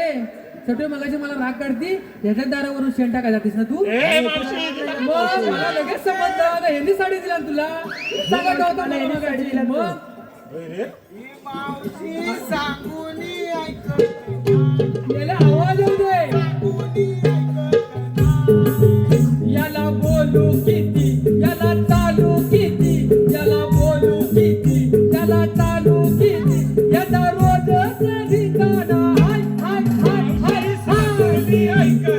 छोटे मगाशी मला राग काढती. ह्याच्याच दारावरून शेण टाकायला जातीस ना तू? मग मला लगेच समजलं. ह्यांनी साडी दिला ना तुला. सांगत होता मला मगाशी. मग ही मावशी सांगून ऐकत. याला आवाज येऊ दे. याला बोलू किती, याला चालू किती, याला बोलू किती, याला चालू किती, याचा रोजच ठिकाणा. हाय हाय हाय हाय सांगली ऐकत.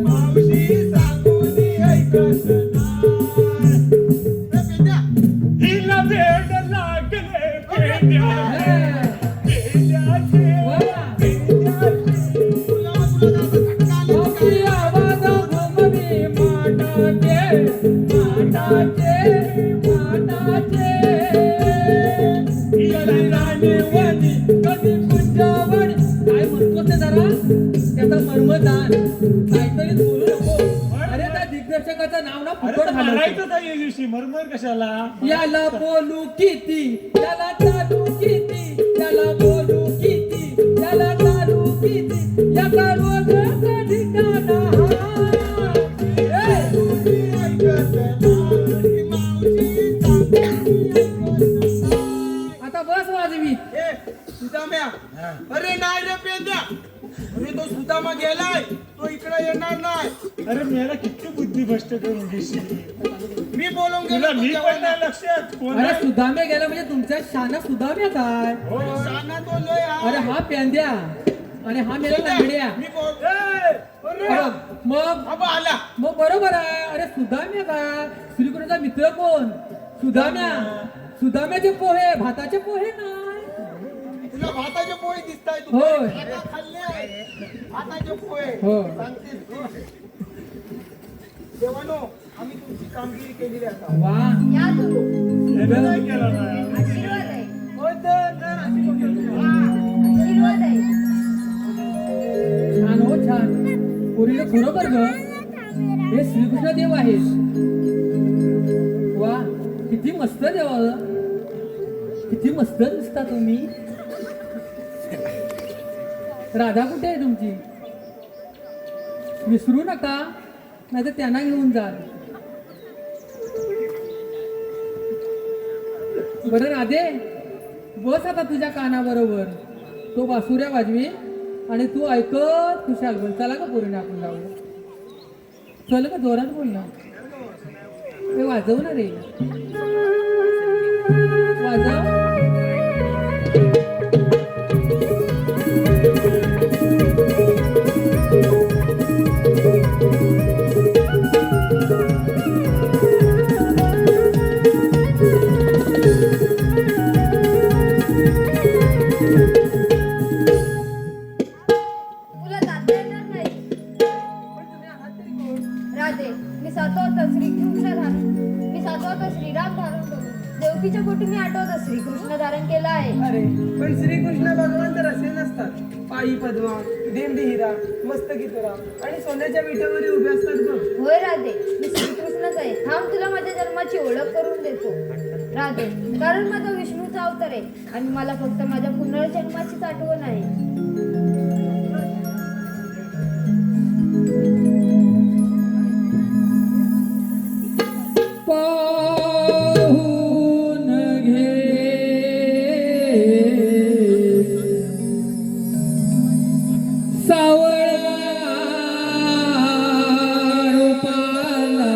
मावशी सांगून ऐकत. हिला भेट लागले पेंड्याचे. मावशी आवाज घुमवी माटाचे, माटाचे, माटाचे. कधी राणीवणी, कधी कुंजवणी. काय म्हणतो ते जरा त्याचा मर्मदान. काहीतरी बोलू नको. अरे त्या दिग्दर्शकाचं नाव ना फुकट घालवतो. मारायचं त्या दिवशी मरमर कशाला? याला बोलू किती, याला चालू किती, याला बोलू किती, याला चालू किती, याचा रोज ठिकाणा. आता बस वाजवी. ए, सुदाम्या. अरे नाही रे पेंद्या, अरे तो सुदामा गेलाय, तो इकडे येणार नाही. अरे मला किती बुद्धी भ्रष्ट करून घेशील. मी बोलून तुला गेलो मी तुझ्या पण नाही वाला. लक्षात कोण अरे आहे? सुदाम्या गेला म्हणजे तुमच्या शाना सुदाम्या काय. शाना तो लय आहे. अरे हा प्यांद्या आणि हा मेला लंगड्या. मी बोल ए, अरे, मग आबा आला. मग बरोबर आहे. अरे सुदाम्या काय, श्रीकृष्णाचा मित्र कोण? सुदाम्या. सुदाम्याचे पोहे, भाताचे पोहे नाही. तुला भाताचे पोहे दिसताय तू. होय. आता खाल्ले भाताचे पोहे. हो. सांगतेस तू. देवानो, आम्ही तुमची कामगिरी केलेली आता. वा. या तू. यानं नाही केला ना. आशीर्वाद आहे. होय तर अशी बोलतो. आशीर्वाद आहे. छान हो छान. पोरीला खरोबर ग, हे श्रीकृष्ण देव आहेत. वा, किती मस्त देवा, किती मस्त दिसता तुम्ही. राधा कुठे आहे तुमची? विसरू नका, नाही तर त्यांना घेऊन जा. बरं राधे, बस आता तुझ्या कानाबरोबर. तो बासुऱ्या वाजवी आणि तू ऐकत खुशाल बोल. चला का पोरीने आपण जाऊया. चल का, जोरात बोल ना. हे वाजव ना रे, वाजव. तुला जाता येणार नाही. राधे, मी सातवता श्रीकृष्ण धारण, मी सातवता श्रीराम धारण करून देवकीच्या पोटी मी आठवता श्रीकृष्ण धारण केला आहे. अरे पण श्रीकृष्ण भगवान तर असे नसतात. पायी पद्मा, दिंडी हिरा, मस्तकी तुरा आणि सोन्याच्या विटेवरही उभे असतात बघ. होय राधे, मी श्रीकृष्णच आहे. थांब, तुला माझ्या जन्माची ओळख करून देतो. राधे, कारण माझा विष्णूचा अवतार आहे आणि मला फक्त माझ्या पुनर्जन्माचीच आठवण आहे. पाहून घे सावळा रूपाला,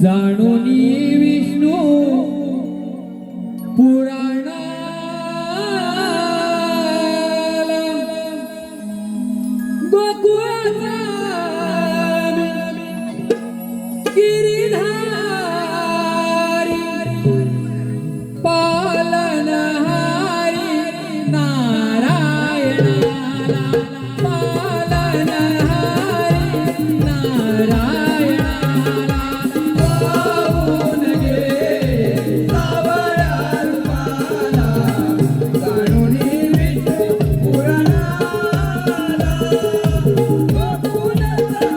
जाणून विष्णू पुराणाला, गोकुळाचा गिरिधारी, पालनहारी नारायणाला, पालनहारी नारायणाला. पाहून घे सावळा रूपाला, जाणून विष्णू पुराणाला, गोकुळाचा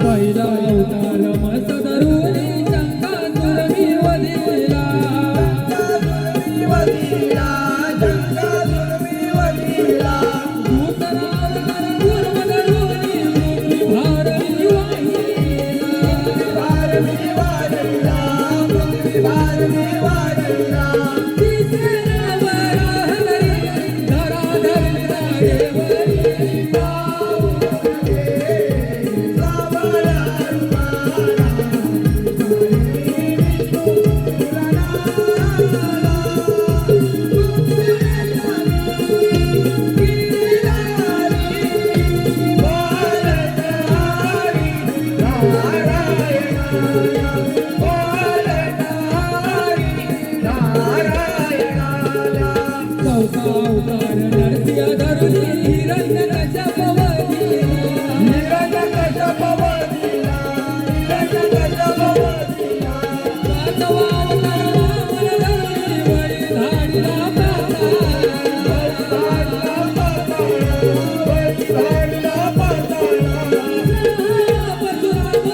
पहिला अवतार मस्त धरुणी शंकासुर मी वधिला, दुसरा अवतार पूर्व धरुणी भारती वाहिला, तिसरा वराह धरी धराधरीचा देवरी. चौथा अवतार नरसिंह धरुणी हिरण्यकश्यप वधिला, पाचवा अवतार वामन धरुणी बळी धाडिला पाताळा, परशुराम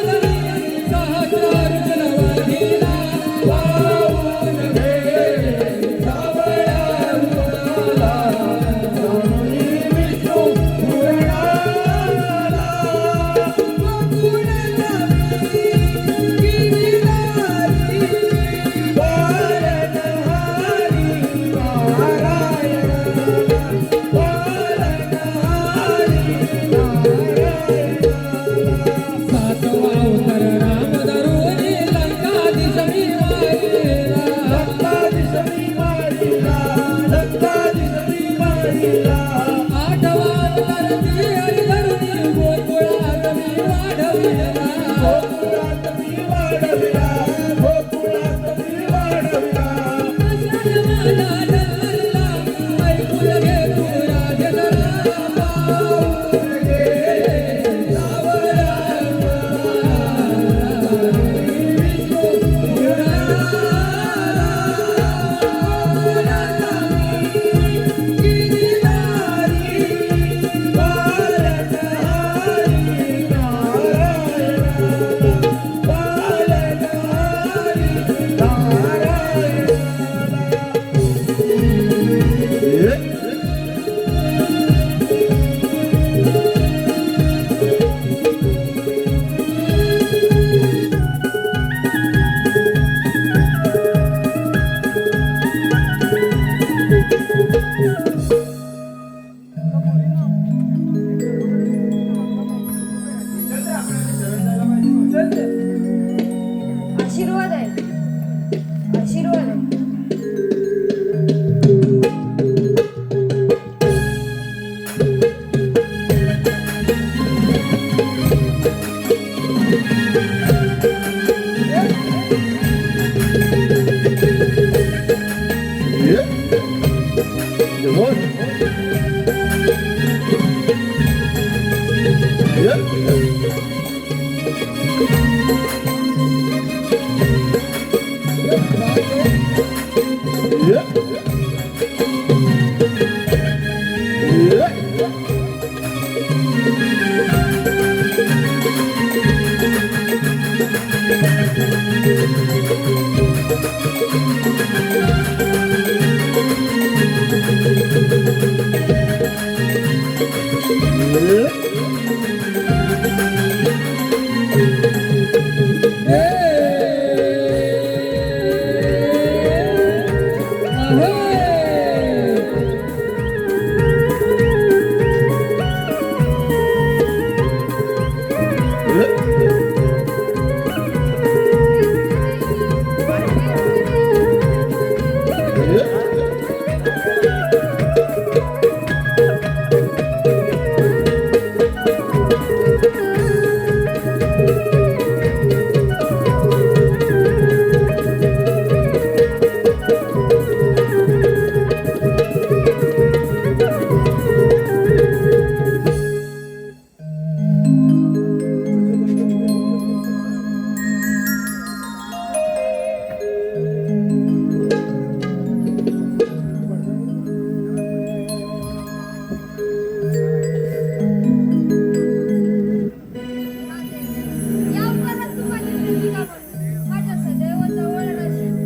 या उपकारात तू माझी प्रेमिका बनून माझ्या सदैव जवळ राहशील.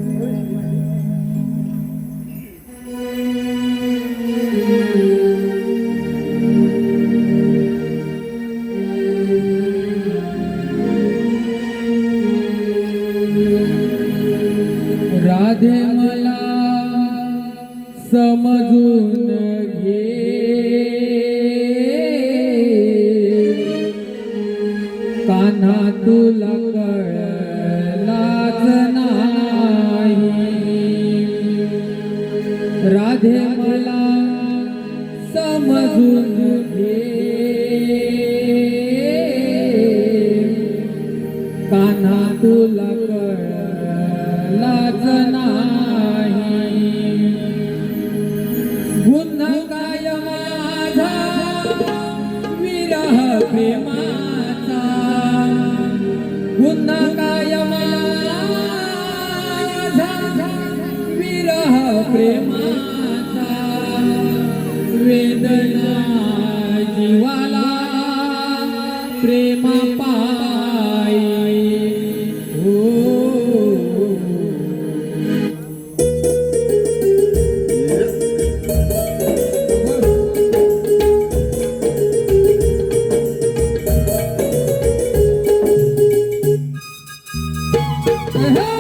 राधे मला समजून घे, कान्हा तुला कळलाच नाही. राधे मला समजून घे, कान्हा तुला कळलाच नाही. पुन्हा काय माझा विरह प्रेमाचा, पुन्हा काय माझा विरह प्रेमाचा. वेदना जीवाला प्रेमा पायी. हो Hey!